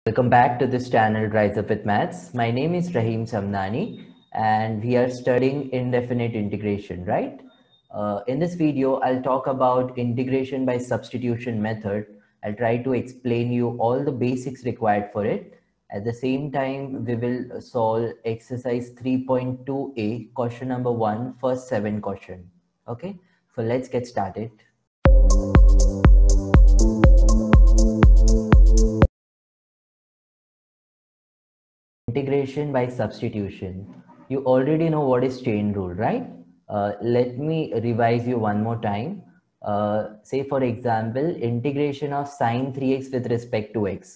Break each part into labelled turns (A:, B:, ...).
A: Welcome back to this channel, Rise Up with Maths. My name is Rahim Samnani and we are studying indefinite integration, right? In this video, I'll talk about integration by substitution method. I'll try to explain you all the basics required for it. At the same time, we will solve exercise 3.2a, question number 1, first 7 question. Okay, so let's get started. Integration by substitution. You already know what is chain rule, right? Let me revise you one more time. Say for example, integration of sin 3x with respect to x.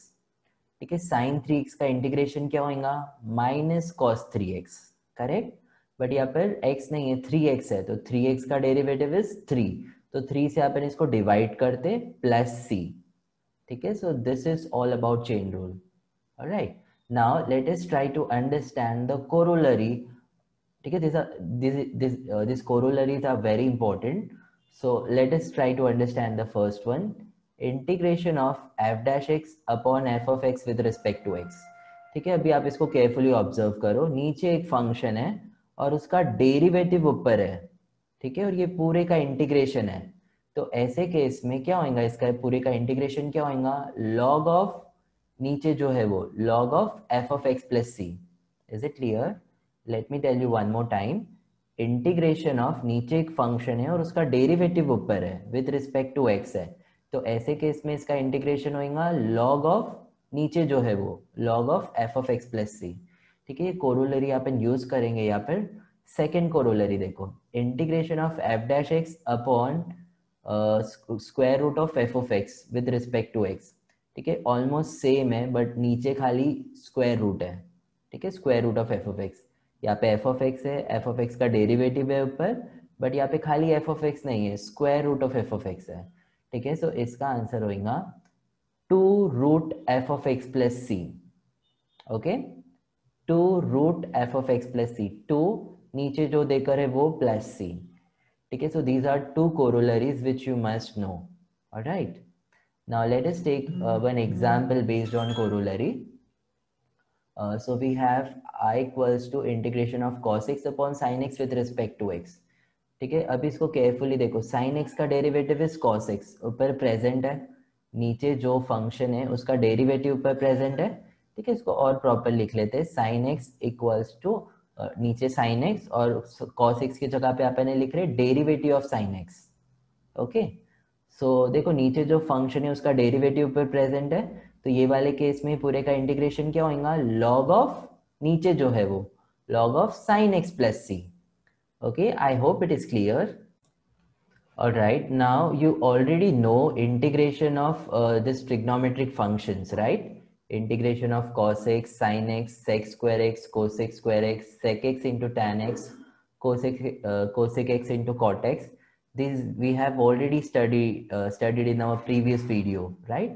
A: ठीक है, sin 3x का integration क्या होगा? Minus cos 3x, correct? But यहाँ पर x नहीं है, 3x है, तो 3x का डेरिवेटिव इज 3, तो 3 से अपन इसको डिवाइड करते प्लस c. ठीक है, सो this is all about chain rule. Alright, now let us try to understand the corollary. ठीक है, these corollaries are very important, so let us try to understand the first one. Integration of f dash x upon f of x with respect to x. ठीक है, अभी आप इसको carefully observe करो. नीचे एक फंक्शन है और उसका डेरिवेटिव ऊपर है, ठीक है, और ये पूरे का इंटीग्रेशन है. तो ऐसे केस में क्या होगा? इसका पूरे का इंटीग्रेशन क्या होगा? log ऑफ नीचे जो है वो log of f of x plus c. Is it clear? Let me tell you one more time. Integration of नीचे एक फंक्शन है और उसका डेरिवेटिव ऊपर है विद रिस्पेक्ट टू x है, तो ऐसे केस में इसका इंटीग्रेशन होगा log ऑफ नीचे जो है वो log of f of x plus c. ठीक है, ये कोरोलरी अपन यूज करेंगे यहाँ पर. सेकेंड कोरोलरी देखो, integration of f dash x upon square root of f of x with respect to x. ठीक है, ऑलमोस्ट सेम है बट नीचे खाली स्क्वायर रूट है. ठीक है, square root of f of x. यहाँ पे एफ ऑफ एक्स है, एफ ऑफ एक्स का डेरिवेटिव है ऊपर, बट यहाँ पे खाली एफ ऑफ एक्स नहीं है, square root of f of x है. ठीक है, सो इसका आंसर होगा 2 root f of x plus c. Okay, 2 root f of x plus c, 2 नीचे जो देकर है वो प्लस सी. ठीक है, so these are 2 corollaries which you must know. All right. Now let us take one example based on corollary. So we have I equals to integration of cos x upon sin x with respect to x. ठीक है, अभी इसको carefully देखो. sin x का derivative is cos x, ऊपर present है. नीचे जो फंक्शन है उसका डेरिवेटिव ऊपर प्रेजेंट है. ठीक है, इसको और प्रॉपर लिख लेते हैं. sin x इक्वल्स टू नीचे sin x और cos x की जगह पे आपने लिख रहे derivative of sin x. Okay, so देखो नीचे जो फंक्शन है उसका डेरिवेटिव ऊपर प्रेजेंट है, तो ये वाले केस में पूरे का इंटीग्रेशन क्या होगा? log ऑफ नीचे जो है वो log of sin x plus c. Okay, I hope it is clear. All right, now you already know integration of this trigonometric functions, right? Integration of cos x, sin x, sec square x, cosec square x, sec x into tan x, cosec x into cot x. These we have already studied in our previous video, right?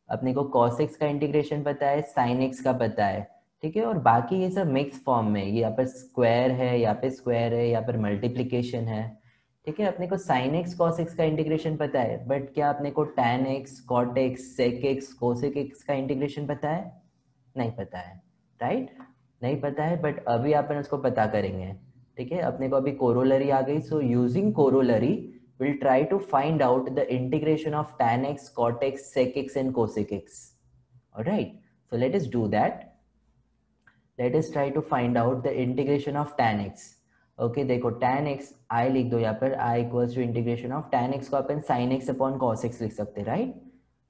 A: अपने को cos x का integration पता है, sin x का पता है. ठीक है, और बाकी ये सब मिक्स फॉर्म में, यहाँ पर स्क्वायर है, यहाँ पे स्क्वायर है, यहाँ पर मल्टीप्लीकेशन है. ठीक है, अपने को sin x cos x का इंटीग्रेशन पता है, बट क्या अपने को tan x cot x sec x cosec x का इंटीग्रेशन पता है? नहीं पता है, राइट? नहीं पता है, बट अभी अपन उसको पता करेंगे. ठीक है, अपने को अभी कोरोलरी आ गई. So using corollary will try to find out the integration of tan x cot x sec x and cosec x. Alright, so let us do that. Let us try to find out the integration of tan x. Okay, देखो tan x I लिख दो यहाँ पर, I equals to integration of tan x को अपन sin x upon cos x लिख सकते हैं, right?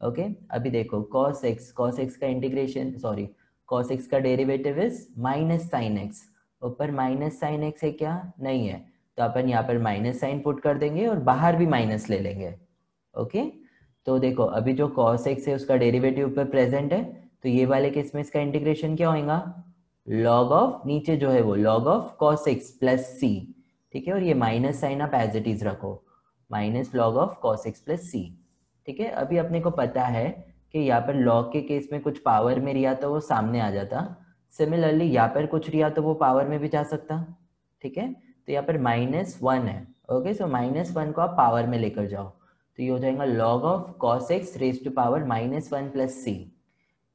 A: Okay, अभी देखो cos x का इंटीग्रेशन, सॉरी, cos x का derivative is minus sin x. ऊपर माइनस sin x है क्या? नहीं है, तो अपन यहाँ पर माइनस साइन पुट कर देंगे और बाहर भी माइनस ले लेंगे. ओके, तो देखो अभी जो cos x है उसका डेरिवेटिव ऊपर प्रेजेंट है, तो ये वाले केस में इसका इंटीग्रेशन क्या होगा? log ऑफ नीचे जो है वो log of cos x plus c. ठीक है, और ये माइनस साइन आप एज इट इज रखो, minus log of cos x plus c. ठीक है, अभी अपने को पता है कि यहाँ पर log के केस में कुछ पावर में रिया तो वो सामने आ जाता, सिमिलरली यहाँ पर कुछ रिया तो वो पावर में भी जा सकता. ठीक है, तो यहाँ पर -1 है. ओके, सो -1 को आप पावर में लेकर जाओ, तो ये हो जाएगा log of cos x raise to power -1 plus c.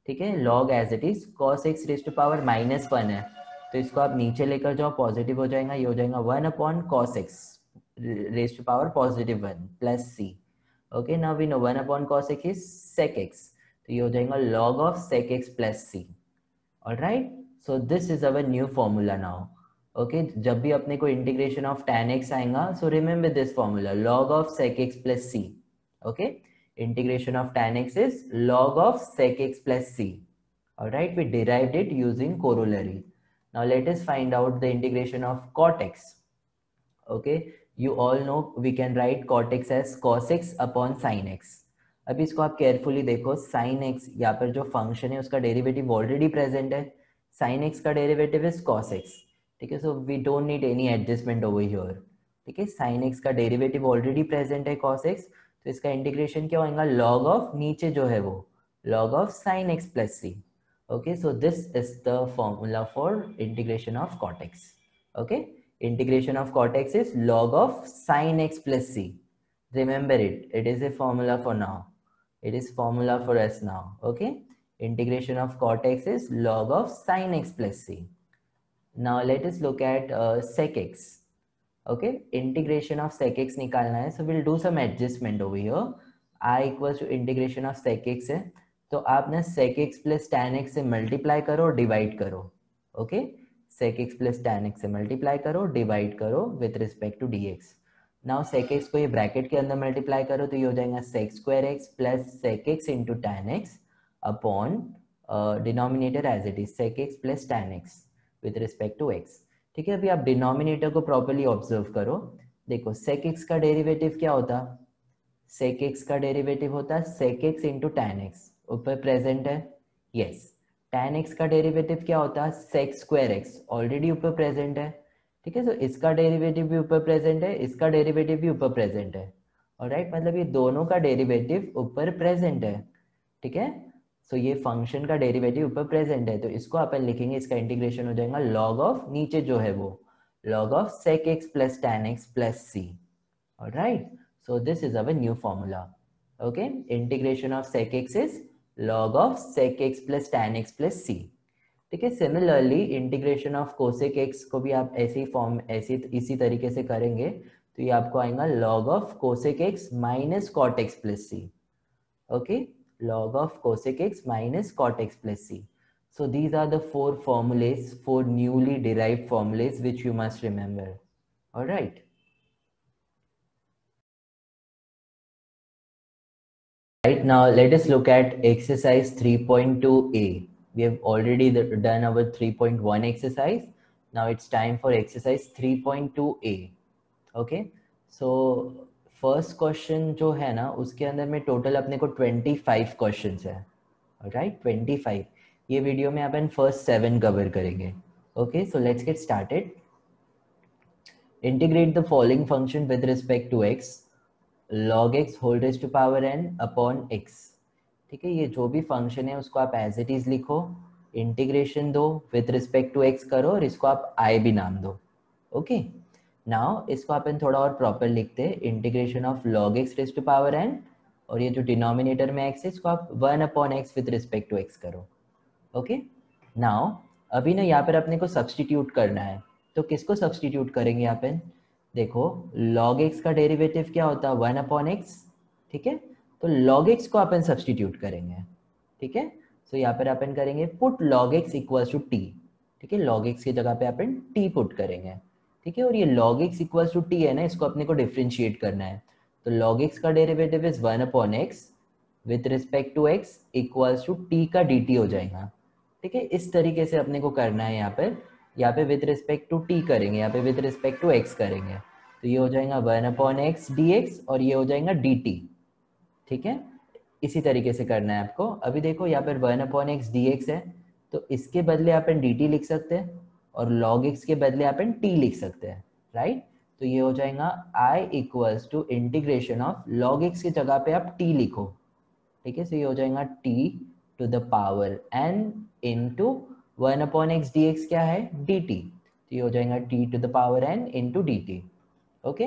A: ठीक है, log as it is cos x raise to power -1 है, तो इसको आप नीचे लेकर जाओ, पॉजिटिव हो जाएगा, ये हो जाएगा 1 upon cos x raise to power +1 plus c. Okay, now we know 1 upon cos x is sec x, तो ये हो जाएगा log of sec x plus c. Alright, so this is our new formula now. Okay, जब भी अपने को integration of tan x आएगा, so remember this formula log of sec x plus c. Okay, integration of tan x is log of sec x plus c. All right, we derived it using corollary. Now let us find out the integration of cot x. Okay, you all know we can write cot x as cos x upon sin x. अब इसको आप carefully देखो, sin x यहाँ पर जो function है उसका derivative already present है, sin x का डेरिवेटिव इज cos x. ठीक है, so we don't need any adjustment over here. ठीक है, sin x का डेरिवेटिव ऑलरेडी प्रेजेंट है cos x, तो इसका इंटीग्रेशन क्या होगा, log ऑफ नीचे जो है वो log of sin x plus c. Okay, so this is the formula for integration of cot x. Okay, integration of cot x is log of sin x plus c. Remember it, it is a formula for now, it is formula for us now. Okay, integration of cot x is log of sin x plus c. Now let us look at sec x. Okay, integration of sec x निकालना है, so we'll do some adjustment over here. I equals to integration of sec x है, तो आप ना sec x plus tan x से multiply करो, divide करो. Okay, sec x plus tan x से मल्टीप्लाई करो, डिवाइड करो with respect to dx. Now sec x को ये ब्रैकेट के अंदर मल्टीप्लाई करो, तो ये हो जाएगा sec square x plus sec x into tan x upon denominator as it is sec x plus tan x with respect to x. ठीक है, अभी आप डिनोमिनेटर को प्रॉपर्ली ऑब्जर्व करो. देखो sec x का डेरिवेटिव क्या होता, sec x का डेरिवेटिव होता है sec x into tan x, ऊपर प्रेजेंट है. यस, tan x का डेरिवेटिव क्या होता है sec square x, ऑलरेडी ऊपर प्रेजेंट है. ठीक है, तो इसका डेरिवेटिव भी ऊपर प्रेजेंट है, इसका डेरिवेटिव भी ऊपर प्रेजेंट है. ऑलराइट, मतलब ये दोनों का डेरिवेटिव ऊपर प्रेजेंट है. ठीक है, सो ये फंक्शन का डेरिवेटिव ऊपर प्रेजेंट है, तो इसको अपन लिखेंगे, इसका इंटीग्रेशन हो जाएगा log ऑफ नीचे जो है वो log of sec x plus tan x plus c. Alright, so this is our new formula. Okay, integration of sec x is log of sec x plus tan x plus c. ठीक है, similarly integration of cosec x को भी आप ऐसे ही form इसी तरीके से करेंगे, तो ये आपको आएगा log of cosec x minus cot x plus c. Okay, log of cosec x minus cot x plus c. So these are the four formulas, four newly derived formulas which you must remember. All right. Right, now let us look at exercise 3.2a. We have already done our 3.1 exercise. Now it's time for exercise 3.2a. Okay, so first question जो है ना उसके अंदर में total अपने को 25 questions है. Right, 25. ये वीडियो में अपन फर्स्ट 7 कवर करेंगे. Okay, so let's get started. Integrate the following function with respect to x, log x whole raise to power n upon x. ठीक है, ये जो भी फंक्शन है उसको आप एज इट इज लिखो, इंटीग्रेशन दो, विद रिस्पेक्ट टू x करो और इसको आप i भी नाम दो. ओके, नाउ इसको अपन थोड़ा और प्रॉपर लिखते हैं, integration of log x raise to power n, और ये जो डिनोमिनेटर में x है इसको आप 1 upon x with respect to x करो. ओके, नाउ अभी ना यहाँ पर अपने को सब्सटीट्यूट करना है, तो किसको सब्सटीट्यूट करेंगे यहाँ पे. देखो log x का डेरिवेटिव क्या होता है 1 अपॉन x. ठीक है, तो log x को अपन सब्सटीट्यूट करेंगे. ठीक है, सो यहाँ पर अपन करेंगे put log x equals to t. ठीक है, log x की जगह पे अपन t पुट करेंगे. ठीक है, और ये log x equals to t है ना, इसको अपने को डिफरेंशिएट करना है, तो log x का derivative is 1 upon x with respect to x equals to t का dt हो जाएगा. ठीक है, इस तरीके से अपने को करना है. यहाँ पे विथ रिस्पेक्ट टू t करेंगे, यहाँ पे विथ रिस्पेक्ट टू x करेंगे, तो ये हो जाएगा 1 अपॉन x dx और ये हो जाएगा dt. ठीक है, इसी तरीके से करना है आपको. अभी देखो यहाँ पर 1 अपॉन x dx है, तो इसके बदले अपन dt लिख सकते हैं और log x के बदले अपन t लिख सकते हैं. राइट, तो ये हो जाएगा i equals to integration of log x की जगह पे आप t लिखो. ठीक है, सो ये हो जाएगा t to the power n into 1 upon x dx क्या है dt, तो ये हो जाएगा t to the power n into dt. Okay,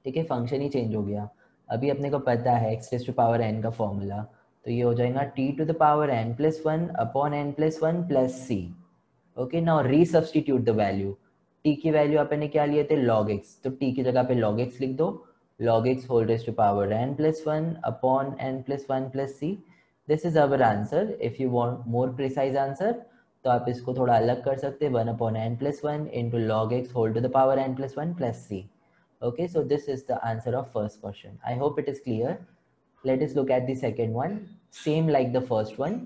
A: ठीक है, फंक्शन ही चेंज हो गया. अभी अपने को पता है x raise to power n का फॉर्मूला, तो ये हो जाएगा t to the power n plus one upon n plus one plus c. Okay, now resubstitute the value. T की वैल्यू आपने क्या लिए थे, log x, तो टी की जगह पे log x लिख दो, log x whole raise to power n plus one upon n plus one plus c. This is our answer. If you want more precise answer तो आप इसको थोड़ा अलग कर सकते हैं, one upon n plus one into log x whole to the power n plus one plus c. Okay, so this is the answer of first question. I hope it is clear. Let us look at the second one. Same like the first one.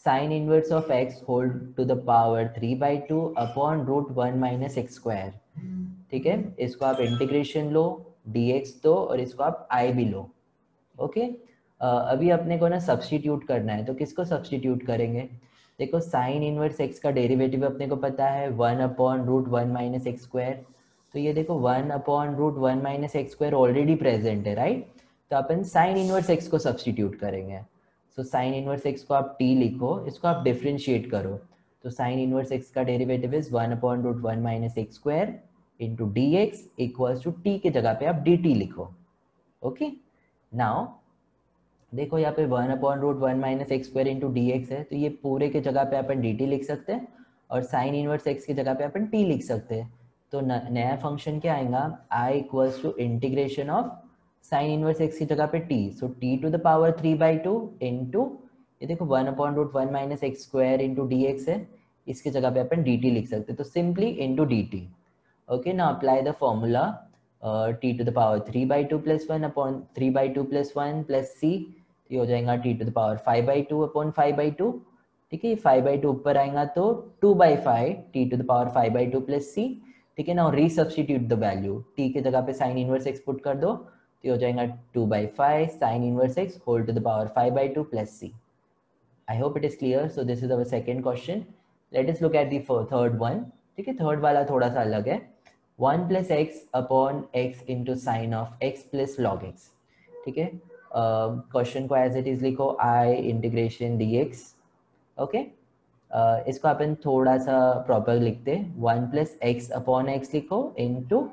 A: Sine inverse of x whole to the power 3 by 2 upon root 1 minus x square. ठीक है, इसको आप integration लो, dx दो और इसको आप I भी लो। Okay, अभी अपने को ना सब्स्टिट्यूट करना है, तो किसको सब्स्टिट्यूट करेंगे। देखो साइन इनवर्स एक्स का डेरिवेटिव अपने को पता है one upon root one minus x square. तो ये देखो one upon root one minus x square already present है, राइट। तो अपन साइन इनवर्स एक्स को सब्स्टिट्यूट करेंगे। सो साइन इनवर्स एक्स को आप टी लिखो, इसको आप डिफ्रेंशिएट करो। तो साइन इनवर्स एक्स का derivative is one upon root one minus x square into d x equals to t के जगह पे आप डी टी लिखो। ओके, नाउ देखो यहाँ पे one upon root one minus x square into d x है, तो ये पूरे के जगह पे अपन डी टी लिख सकते हैं और साइन इनवर्स एक्स की जगह पे अपन टी लिख सकते हैं। तो नया फंक्शन क्या आएगा, I equals to integration of sine inverse x की जगह पे t, so t to the power three by two into ये देखो one upon root one minus x square into d x है, इसकी जगह पे अपन डी टी लिख सकते हैं, तो simply into d t. Okay, now apply the formula t to the power three by two plus one upon three by two plus one plus c, ये हो जाएगा t to the power five by two upon five by two. ठीक है, five by two ऊपर आएगा तो two by five t to the power five by two plus c. ठीक है, now resubstitute the value, t के जगह पे साइन इनवर्स एक्स पुट कर दो, तो ये हो जाएगा two by five sine inverse x whole to the power five by two plus c. I hope it is clear. So this is our second question. Let us look at the third one. ठीक है, third वाला थोड़ा सा अलग है, one plus x upon x into sine of x plus log x. ठीक है, question को एज इट इज लिखो, I integration d x. Okay, इसको अपन थोड़ा सा प्रॉपर लिखते, one plus x upon x लिखो इंटू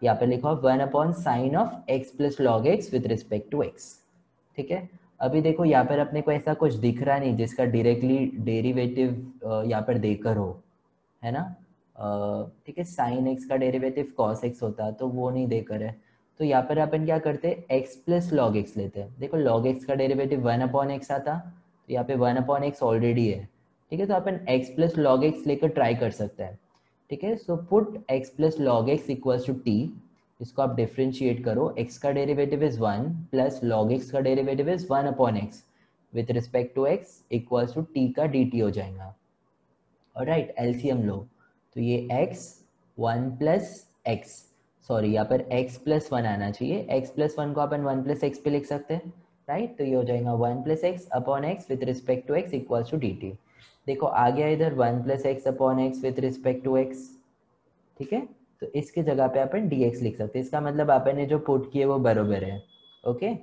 A: यहाँ पे लिखो one upon sine of x plus log x with respect to x. ठीक है, अभी देखो यहाँ पर अपने को ऐसा कुछ दिख रहा नहीं जिसका डायरेक्टली डेरिवेटिव यहाँ पर देकर हो, है ना। ठीक है, साइन एक्स का डेरिवेटिव कॉस एक्स होता तो वो नहीं देकर है, तो यहाँ पर अपन क्या करते हैं, एक्स प्लस लॉग एक्स लेते हैं। देखो लॉग एक्स का डेरिवेटिव वन अपॉन एक्स आता, तो यहाँ पे वन अपॉन एक्स ऑलरेडी है। ठीक है, तो अपन एक्स प्लस लॉग एक्स लेकर ट्राई कर सकते हैं। ठीक है, so put x plus log x equals to t, इसको आप डिफ्रेंशिएट करो, एक्स का derivative is one plus log x का derivative is one upon x with respect to x equals to t का डी टी हो जाएगा। Alright, LCM लो, तो ये x one plus x, sorry यहाँ पर x प्लस वन आना चाहिए, x प्लस वन को अपन वन प्लस एक्स पे लिख सकते हैं, राइट। तो ये हो जाएगा one plus x upon x with respect to x equals to d t. देखो आ गया इधर one plus x upon x with respect to x. ठीक है, तो इसके जगह पे अपन डी एक्स लिख सकते हैं, इसका मतलब अपन ने जो पुट किए वो बरोबर है। ओके,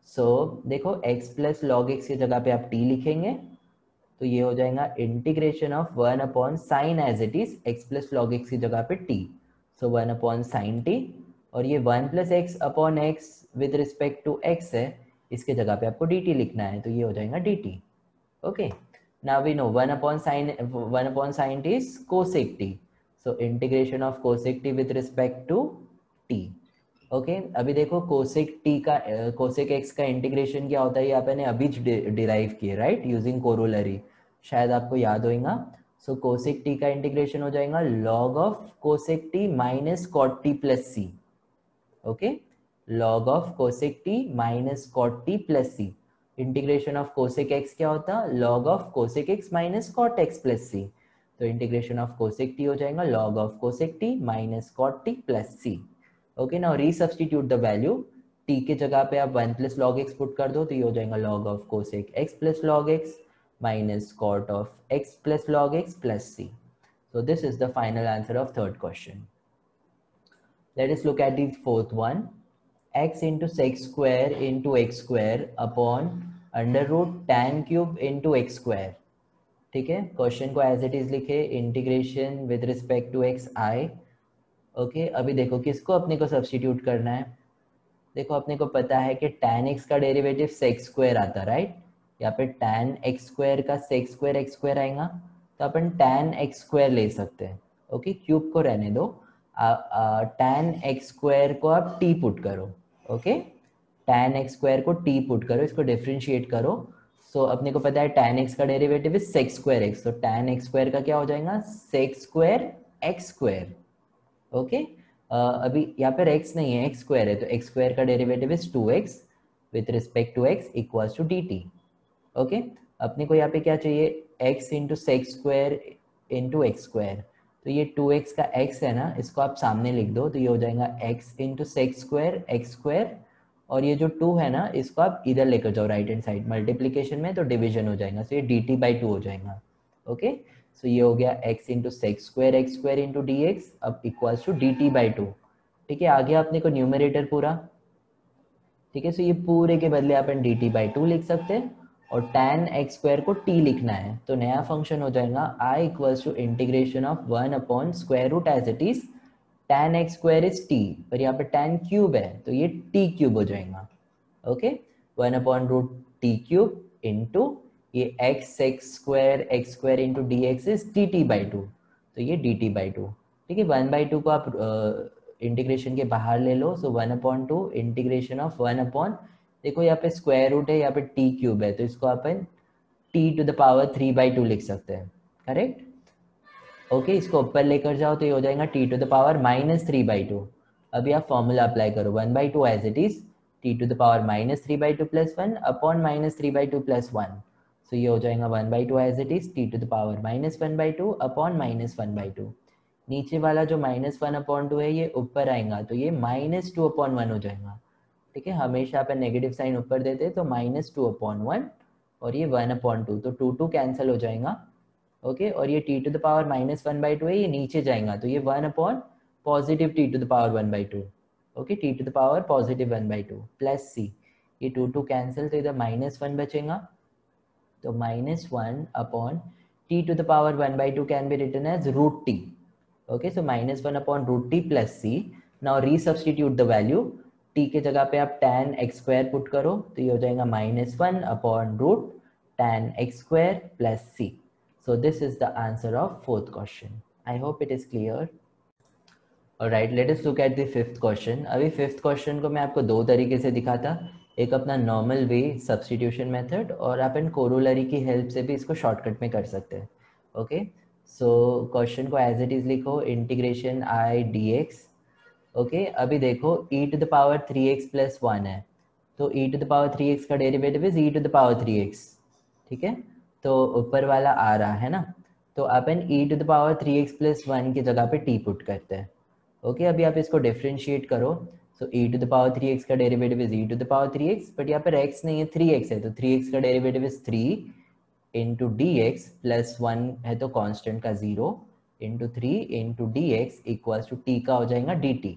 A: सो देखो x प्लस लॉग एक्स की जगह पे आप t लिखेंगे, तो ये हो जाएगा integration of one upon sine as it is x plus log x की जगह पे t, so one upon sine t, और ये one plus x upon x with respect to x है, इसके जगह पे आपको डी टी लिखना है, तो ये हो जाएगा d t. Okay, now we know one upon sine t is cosec t, so integration of cosec t with respect to t. Okay, अभी देखो कोसेक टी का कोसेक एक्स का इंटीग्रेशन क्या होता है, ये आपने अभी डिराइव किया, राइट, यूजिंग कोरोलरी, शायद आपको याद होगा। सो कोसेक टी का इंटीग्रेशन हो जाएगा log of cosec t minus cot t plus c. Okay, log of cosec t minus cot t plus c. Integration of cosec x क्या होता है, log of cosec x minus cot x plus c, तो integration of cosec t हो जाएगा log of cosec t minus cot t plus c. Okay, now resubstitute the value, t के जगह पे आप one plus log x put कर दो, तो ये हो जाएगा log of cosec x plus log x minus cot of x plus log x plus c. So this is the final answer of third question. Let us look at the fourth one. X into sec square into x square upon under root tan cube into x square. ठीक है, question को as it is लिखे, integration with respect to x I. Okay, अभी देखो किसको अपने को substitute करना है। देखो अपने को पता है कि tan x का डेरिवेटिव sec स्क्वायर आता, राइट। यहाँ पे tan x स्क्वायर का sec स्क्वायर x स्क्वायर आएगा, तो अपन tan x स्क्वायर ले सकते हैं। ओके, क्यूब को रहने दो, tan x स्क्वायर को आप t पुट करो। ओके, tan x स्क्वायर को t पुट करो, इसको डिफरेंशिएट करो। सो अपने को पता है tan x का derivative is sec square x, तो tan x स्क्वायर का क्या हो जाएगा, sec square x square. Okay, अभी यहाँ पर x नहीं है, x स्क्वायर है, तो x स्क्वायर का derivative is 2x with respect to x equals to dt। Okay, अपने को यहाँ पे क्या चाहिए, x into sec square into x square, तो ये 2x का x है ना, इसको आप सामने लिख दो, तो ये हो जाएगा x into sec square x square, और ये जो 2 है ना, इसको आप इधर लेकर जाओ राइट हैंड साइड, मल्टीप्लीकेशन में तो डिवीजन हो जाएगा, तो ये dt/2 हो जाएगा। ओके, सो ये हो गया x into sec square x square into d x, अब इक्वल्स टू dt/2। ठीक है, आ गया अपने को न्यूमरेटर पूरा। ठीक है, सो ये पूरे के बदले अपन dt/2 लिख सकते हैं, और tan x स्क्वायर को t लिखना है, तो नया फंक्शन हो जाएगा i equals to integration of 1 upon square root as it is tan x square is t, पर यहाँ पे tan क्यूब है तो ये t क्यूब हो जाएगा। Okay, 1 upon root t cube into ये x x square into d x is dt/2, तो ये dt/2। ठीक है, 1/2 को आप इंटीग्रेशन के बाहर ले लो, सो 1/2 इंटीग्रेशन ऑफ 1 अपॉन, देखो यहाँ पे स्क्वायर रूट है, यहाँ पे t क्यूब है, तो इसको अपन t⁻³ लिख सकते हैं। करेक्ट। ओके, इसको ऊपर लेकर जाओ तो ये हो जाएगा t⁻³ अभी आप फॉर्मूला अप्लाई करो, 1/2 as it is t⁻³ plus 1 upon -3/2 plus 1, so ये हो जाएगा 1/2 as it is t⁻⁻² upon -1/2। नीचे वाला जो -1/2 है ये ऊपर आएगा, तो ये -2/1 हो जाएगा। ठीक है, हमेशा अपन नेगेटिव साइन ऊपर देते हैं, तो -2/1 और ये 1/2, तो 2 कैंसिल हो जाएगा। ओके, और ये t⁻⁻1/2 है, ये नीचे जाएगा, तो ये 1 upon positive t⁻1/2। Okay, t⁻1/2 plus c, ये 2 कैंसिल, तो इधर -1 बचेगा, तो -1 upon t⁻1/2 can be written as √t। Okay, so -1 upon √t plus c। Now resubstitute the value, t के जगह पे आप tan x स्क्वायर पुट करो, तो ये हो जाएगा -1 upon root tan x square plus c। So this is the answer of fourth question. I hope it is clear. Alright, let us look at the fifth question. अभी fifth question को मैं आपको दो तरीके से दिखाता, एक अपना नॉर्मल वे सब्सटीट्यूशन मेथड, और अपन कोरोलरी की हेल्प से भी इसको शॉर्टकट में कर सकते हैं। ओके, सो क्वेश्चन को एज इट इज लिखो, इंटीग्रेशन i dx। ओके, अभी देखो e⁻3x प्लस 1 है, तो e⁻3x का डेरिवेटिव इज e⁻3x। ठीक है, तो ऊपर वाला आ रहा है ना, तो अपन e⁻3x प्लस 1 की जगह पे t पुट करते हैं। ओके, अभी आप इसको डिफरेंशिएट करो, सो e⁻3x का डेरिवेटिव इज e⁻3x, बट यहाँ पर x नहीं है, 3x है, तो 3x का derivative is 3 into d x plus 1 है, तो कांस्टेंट का 0 into 3 into d x equals to t का हो जाएगा dt।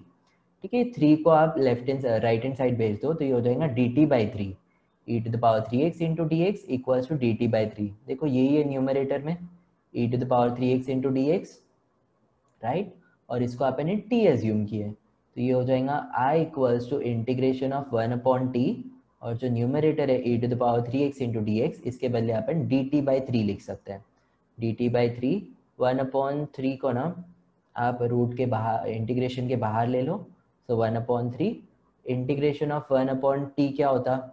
A: ठीक है, 3 को आप राइट हैंड साइड भेज दो, तो ये हो जाएगा dt/3, e⁻3x into d x equals to dt/3। देखो यही है न्यूमरेटर में e⁻3x into d x, right, और इसको आपने t एज्यूम किए, तो ये हो जाएगा i equals to integration of 1 upon t, और जो न्यूमरेटर है e⁻3x इंटू डी एक्स, इसके बदले अपन dt/3 लिख सकते हैं। dt/3, 1/3 को ना आप रूट के बाहर, इंटीग्रेशन के बाहर ले लो, so 1/3 integration of 1 upon t क्या होता,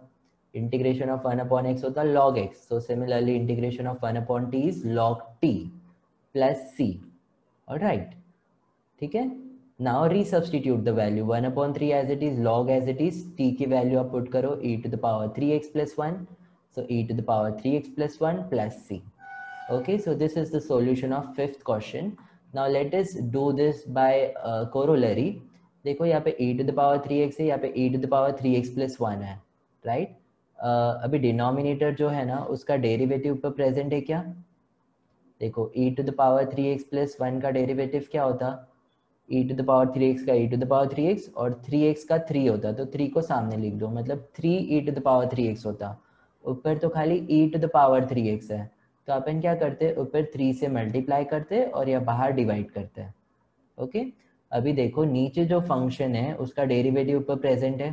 A: इंटीग्रेशन ऑफ 1 अपॉन x होता log x, so similarly integration of 1 upon t is log t plus c। Alright, ठीक है, now resubstitute the value, 1/3 as it is, log as it is, t की value आप put करो e⁻3x plus 1, so e⁻3x plus 1 plus c। Okay, so this is the solution of fifth question. Now let us do this by corollary. देखो यहाँ पे e⁻3x है, यहाँ पे e⁻3x plus 1 है, राइट। अभी डिनोमिनेटर जो है ना, उसका डेरिवेटिव पर प्रेजेंट है क्या, देखो e⁻3x प्लस 1 का डेरिवेटिव क्या होता, e⁻3x का e⁻3x और 3x का 3 होता, तो 3 को सामने लिख दो, मतलब 3e⁻3x होता, ऊपर तो खाली e⁻3x है, तो अपन क्या करते हैं, ऊपर 3 से मल्टीप्लाई करते हैं और या बाहर डिवाइड करते हैं। ओके, अभी देखो नीचे जो फंक्शन है उसका डेरिवेटिव ऊपर प्रेजेंट है,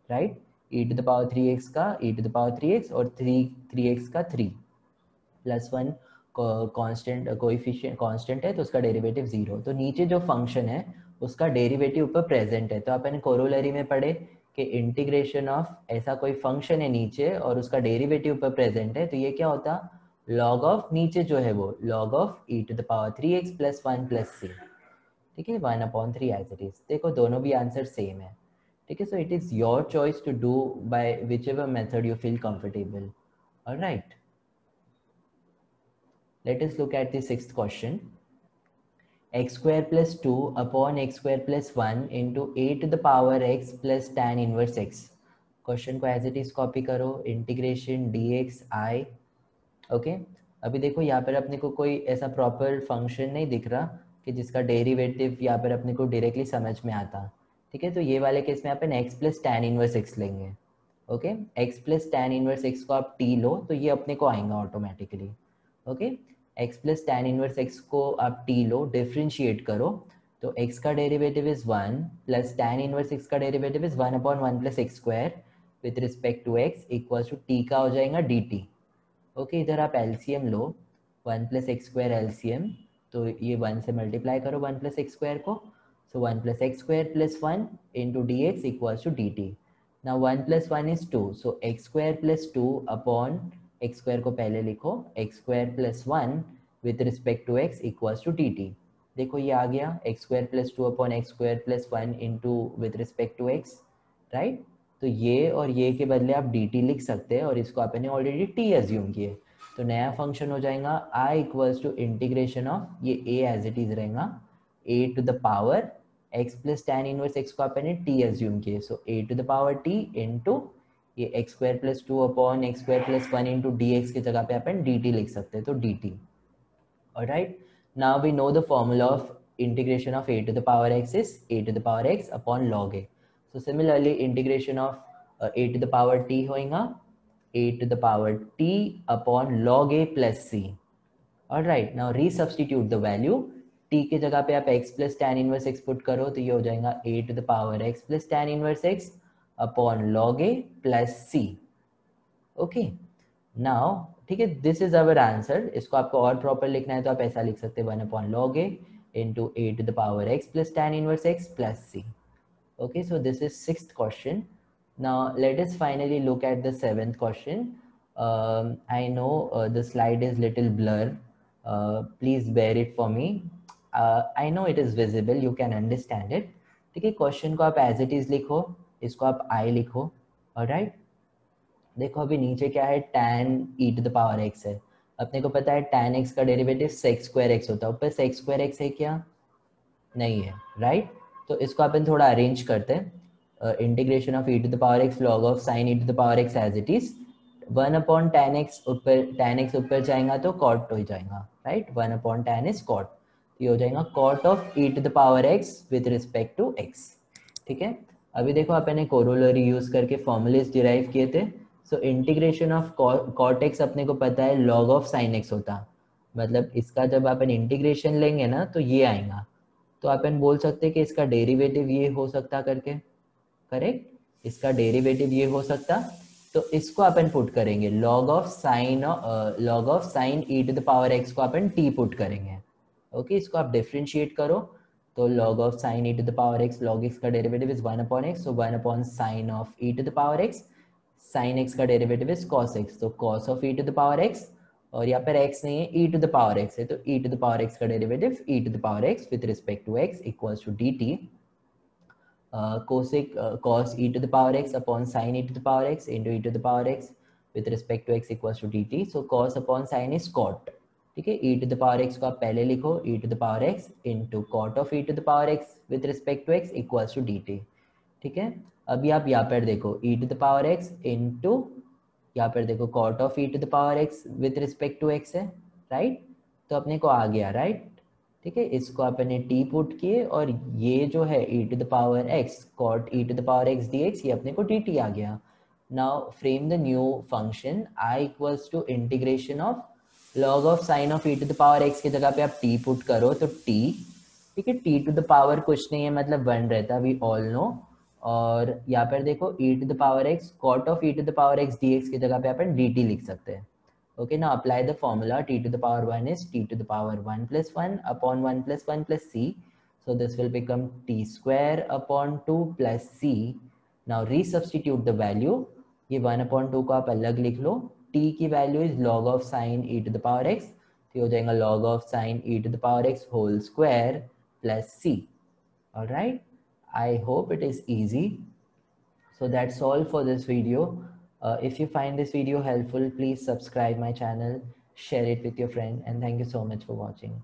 A: right, e to the power 3x का e to the power 3x और 3x का 3 प्लस 1 कांस्टेंट कोएफिशिएंट कांस्टेंट है तो उसका डेरिवेटिव 0। तो नीचे जो फंक्शन है उसका डेरिवेटिव ऊपर प्रेजेंट है। तो अपन कोरोलरी में पढ़े कि इंटीग्रेशन ऑफ ऐसा कोई फंक्शन है नीचे और उसका डेरिवेटिव ऊपर प्रेजेंट है तो ये क्या होता, लॉग ऑफ नीचे जो है वो log of e to the power 3x plus 1 plus c। ठीक है, 1/3 एज इट इज। देखो दोनों भी आंसर सेम है। ठीक है, so it is your choice to do by whichever method you feel comfortable. Alright, let us look at the sixth question. X square plus 2 upon x square plus 1 into a to the power x plus tan inverse x। Question को as it is copy करो, integration dx i। Okay, अभी देखो यहाँ पर अपने को कोई ऐसा प्रॉपर फंक्शन नहीं दिख रहा कि जिसका डेरिवेटिव यहाँ पर अपने को डायरेक्टली समझ में आता। ठीक है, तो ये वाले केस में अपन x plus tan inverse x लेंगे। Okay, x plus tan inverse x को आप t लो तो ये अपने को आएगा automatically. Okay, x plus tan inverse x को आप t लो, डिफ्रेंशिएट करो तो x का derivative is 1 plus tan inverse x का derivative is 1/1 plus x square with respect to x equal to t का हो जाएगा dt। ओके, इधर आप एलसीएम लो, 1 प्लस एक्स स्क्वायर एलसीएम, तो ये 1 से मल्टीप्लाई करो 1 प्लस एक्स स्क्वायर को, so 1 plus x square plus 1 into d x equals to d t. Now 1 plus 1 is 2, so x square plus 2 upon x square को पहले लिखो, x square plus 1 with respect to x equals to d t. देखो ये आ गया x square plus 2 upon x square plus 1 into with respect to x, right. तो ये और ये के बदले आप dt लिख सकते हैं और इसको आपने ऑलरेडी t एज्यूम किए, तो नया फंक्शन हो जाएगा i equals to integration of ये a एज इट इज रहेगा a to the power x plus tan inverse x को आपने t एज्यूम किए, so a to the power t into ये x square plus 2 upon x square plus 1 into d x की जगह पे अपन dt लिख सकते हैं, तो dt। Alright, now we know the formula of integration of a to the power x is a to the power x upon log a. So similarly integration of a to the power t होगा a to the power t upon log a plus c। Alright, now resubstitute the value, t के जगह पे आप x plus tan inverse x put करो तो ये हो जाएगा a to the power x plus tan inverse x upon log a plus c। Okay, now ठीक है, दिस इज अवर आंसर। इसको आपको और प्रॉपर लिखना है तो आप ऐसा लिख सकते हैं 1/log a into a to the power x plus tan inverse x plus c। Okay, so this is sixth question. Now let us finally look at the seventh question. I know the slide is little blur. Please bear it for me. I know it is visible. You can understand it. ठीक है, question को आप as it is लिखो, इसको आप i लिखो। Alright, देखो अभी नीचे क्या है, tan e to the power x है। अपने को पता है tan x का डेरिवेटिव sec square x होता है, ऊपर sec square x है क्या, नहीं है, राइट। तो इसको अपन थोड़ा अरेंज करते हैं, integration of e to the power x log of sin e to the power x as it is 1/tan x, ऊपर tan x ऊपर जाएगा तो cot हो जाएगा, राइट। 1/tan is cot, ये हो जाएगा cot of e to the power x with respect to x। ठीक है, अभी देखो अपन ने कोरोलरी यूज करके फॉर्मूलेस डिराइव किए थे। सो इंटीग्रेशन ऑफ cot x अपने को पता है log of sin x होता, मतलब इसका जब अपन इंटीग्रेशन लेंगे ना तो ये आएगा, तो अपन बोल सकते हैं कि इसका डेरिवेटिव ये हो सकता करके, करेक्ट, इसका डेरिवेटिव ये हो सकता। तो इसको अपन पुट करेंगे log of sin e to the power x को अपन t पुट करेंगे। ओके, इसको आप डिफरेंशिएट करो तो log of sin e to the power x, log x का derivative is 1/x, so 1/sin of e to the power x, sin x का derivative is cos x, तो cos of e to the power x, और यहाँ पर x नहीं है e to the power x है, तो e to the power x का derivative e to the power x with respect to x equals to dt। cos e to the power x upon sin e to the power x into e to the power x with respect to x equals to dt, so cos upon sin is cot। ठीक है, e to the power x को आप पहले लिखो e to the power x into cot of e to the power x with respect to x equals to dt। ठीक है, अभी आप यहाँ पर देखो e to the power x into, यहाँ पर देखो cot of e to the power x with respect to x है, राइट। तो अपने को आ गया, राइट। ठीक है, इसको अपने t पुट किए और ये जो है e to the power x cot e to the power x dx, ये अपने को dt आ गया। Now frame the new function i equals to integration of log of sin of e to the power x की जगह पे आप t put करो तो t, ठीक है, t to the power कुछ नहीं है मतलब 1 रहता, वी ऑल नो, और यहाँ पर देखो e to the power x cot of e to the power x dx की जगह पे अपन dt लिख सकते हैं. Okay, now apply the formula. T to the power 1 is t to the power 1 plus 1 upon 1 plus 1 plus c. So this will become t square upon 2 plus c. Now resubstitute the value. ये 1 upon 2 को आप अलग लिख लो. t की value is log of sin e to the power x. तो ये हो जाएगा log of sin e to the power x whole square plus c. Alright, I hope it is easy. So that's all for this video. If you find this video helpful, please subscribe my channel, share it with your friend, and thank you so much for watching.